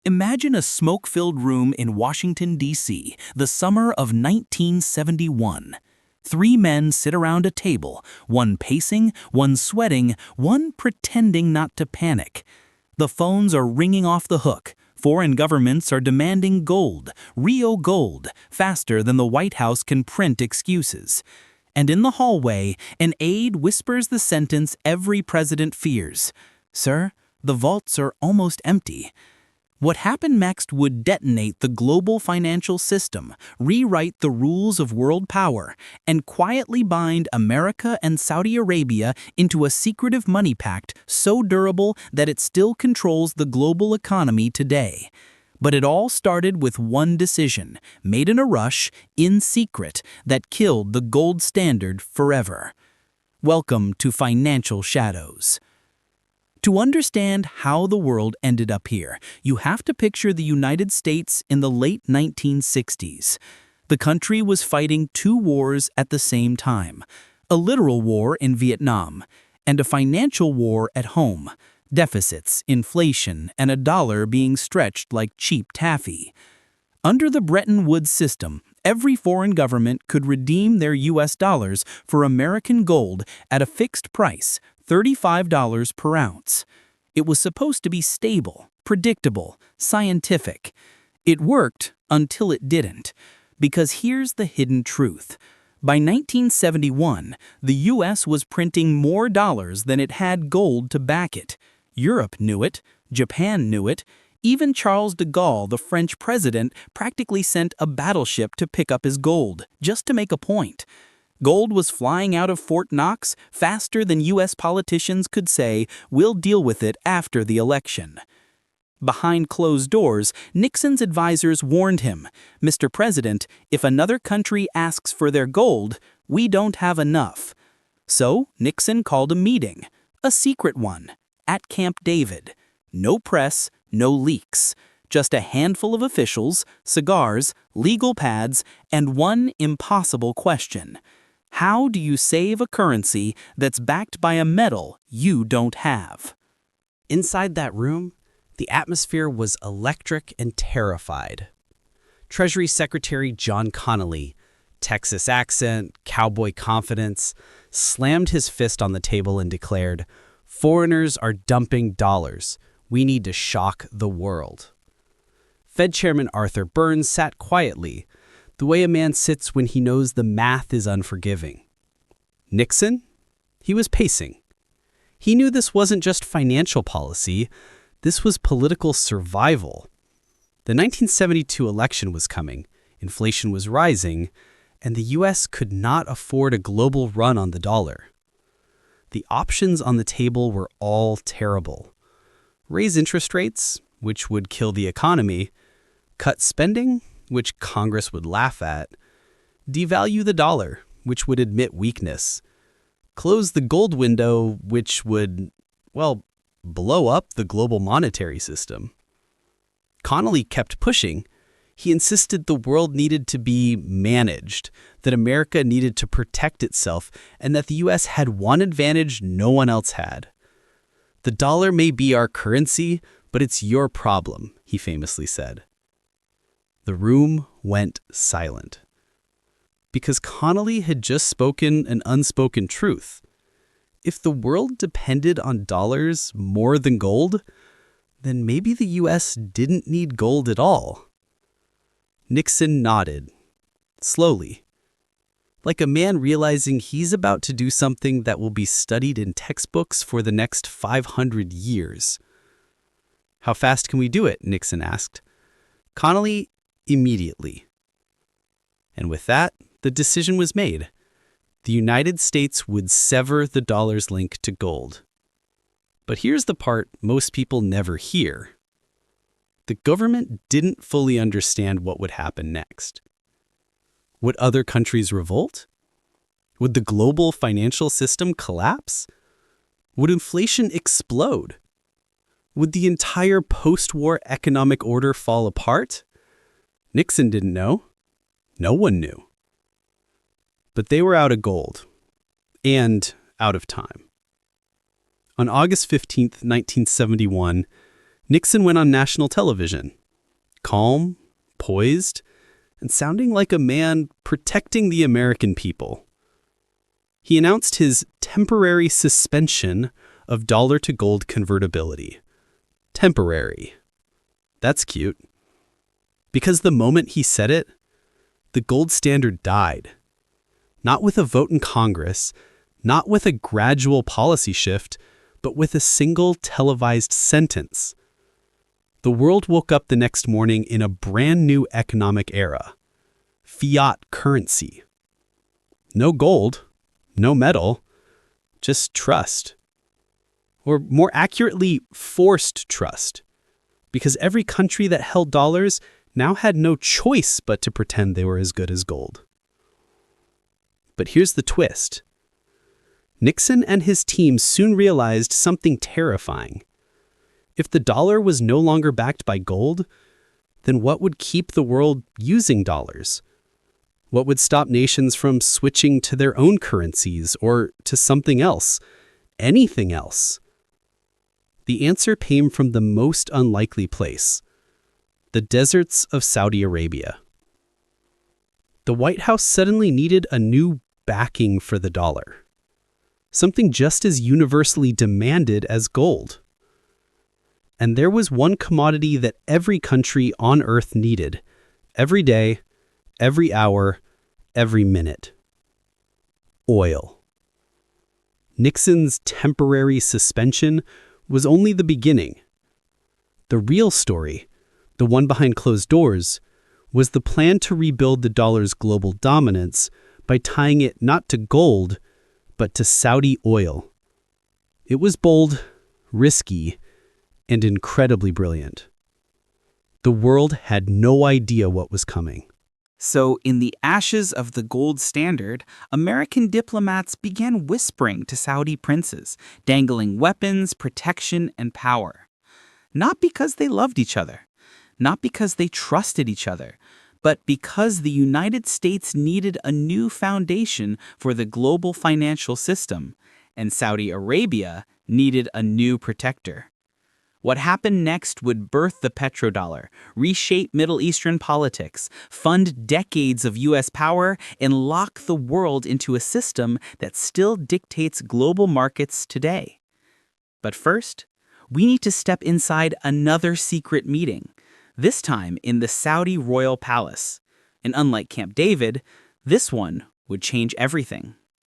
Imagine a smoke-filled room in Washington, D.C., the summer of 1971. Three men sit around a table, one pacing, one sweating, one pretending not to panic. The phones are ringing off the hook. Foreign governments are demanding gold, Rio gold, faster than the White House can print excuses. And in the hallway, an aide whispers the sentence every president fears. "Sir, the vaults are almost empty." What happened next would detonate the global financial system, rewrite the rules of world power, and quietly bind America and Saudi Arabia into a secretive money pact so durable that it still controls the global economy today. But it all started with one decision, made in a rush, in secret, that killed the gold standard forever. Welcome to Financial Shadows. To understand how the world ended up here, you have to picture the United States in the late 1960s. The country was fighting two wars at the same time, a literal war in Vietnam, and a financial war at home, deficits, inflation, and a dollar being stretched like cheap taffy. Under the Bretton Woods system, every foreign government could redeem their U.S. dollars for American gold at a fixed price, $35 per ounce. It was supposed to be stable, predictable, scientific. It worked until it didn't. Because here's the hidden truth. By 1971, the U.S. was printing more dollars than it had gold to back it. Europe knew it. Japan knew it. Even Charles de Gaulle, the French president, practically sent a battleship to pick up his gold, just to make a point. Gold was flying out of Fort Knox faster than U.S. politicians could say, "We'll deal with it after the election." Behind closed doors, Nixon's advisors warned him, "Mr. President, if another country asks for their gold, we don't have enough." So Nixon called a meeting, a secret one, at Camp David. No press, no leaks. Just a handful of officials, cigars, legal pads, and one impossible question. How do you save a currency that's backed by a metal you don't have? Inside that room, the atmosphere was electric and terrified. Treasury Secretary John Connally, Texas accent, cowboy confidence, slammed his fist on the table and declared, "Foreigners are dumping dollars. We need to shock the world." Fed Chairman Arthur Burns sat quietly, the way a man sits when he knows the math is unforgiving. Nixon? He was pacing. He knew this wasn't just financial policy, this was political survival. The 1972 election was coming, inflation was rising, and the U.S. could not afford a global run on the dollar. The options on the table were all terrible. Raise interest rates, which would kill the economy, cut spending, which Congress would laugh at, devalue the dollar, which would admit weakness, close the gold window, which would, well, blow up the global monetary system. Connally kept pushing. He insisted the world needed to be managed, that America needed to protect itself, and that the U.S. had one advantage no one else had. "The dollar may be our currency, but it's your problem," he famously said. The room went silent. Because Connally had just spoken an unspoken truth. If the world depended on dollars more than gold, then maybe the U.S. didn't need gold at all. Nixon nodded, slowly, like a man realizing he's about to do something that will be studied in textbooks for the next 500 years. "How fast can we do it?" Nixon asked. Connally, "Immediately." And with that, the decision was made. The United States would sever the dollar's link to gold. But here's the part most people never hear. The government didn't fully understand what would happen next. Would other countries revolt? Would the global financial system collapse? Would inflation explode? Would the entire post-war economic order fall apart? Nixon didn't know. No one knew. But they were out of gold. And out of time. On August 15, 1971, Nixon went on national television, calm, poised, and sounding like a man protecting the American people. He announced his temporary suspension of dollar-to-gold convertibility. Temporary. That's cute. Because the moment he said it, the gold standard died. Not with a vote in Congress, not with a gradual policy shift, but with a single televised sentence. The world woke up the next morning in a brand new economic era. Fiat-currency. No gold, no metal, just trust. Or more accurately, forced trust. Because every country that held dollars now had no choice but to pretend they were as good as gold. But here's the twist. Nixon and his team soon realized something terrifying. If the dollar was no longer backed by gold, then what would keep the world using dollars? What would stop nations from switching to their own currencies or to something else, anything else? The answer came from the most unlikely place, the deserts of Saudi Arabia. The White House suddenly needed a new backing for the dollar, something just as universally demanded as gold. And there was one commodity that every country on Earth needed, every day, every hour, every minute. Oil. Nixon's temporary suspension was only the beginning. The real story, the one behind closed doors, was the plan to rebuild the dollar's global dominance by tying it not to gold, but to Saudi oil. It was bold, risky, and incredibly brilliant. The world had no idea what was coming. So, in the ashes of the gold standard, American diplomats began whispering to Saudi princes, dangling weapons, protection, and power. Not because they loved each other, not because they trusted each other, but because the United States needed a new foundation for the global financial system, and Saudi Arabia needed a new protector. What happened next would birth the petrodollar, reshape Middle Eastern politics, fund decades of U.S. power, and lock the world into a system that still dictates global markets today. But first, we need to step inside another secret meeting, this time in the Saudi royal palace. And unlike Camp David, this one would change everything.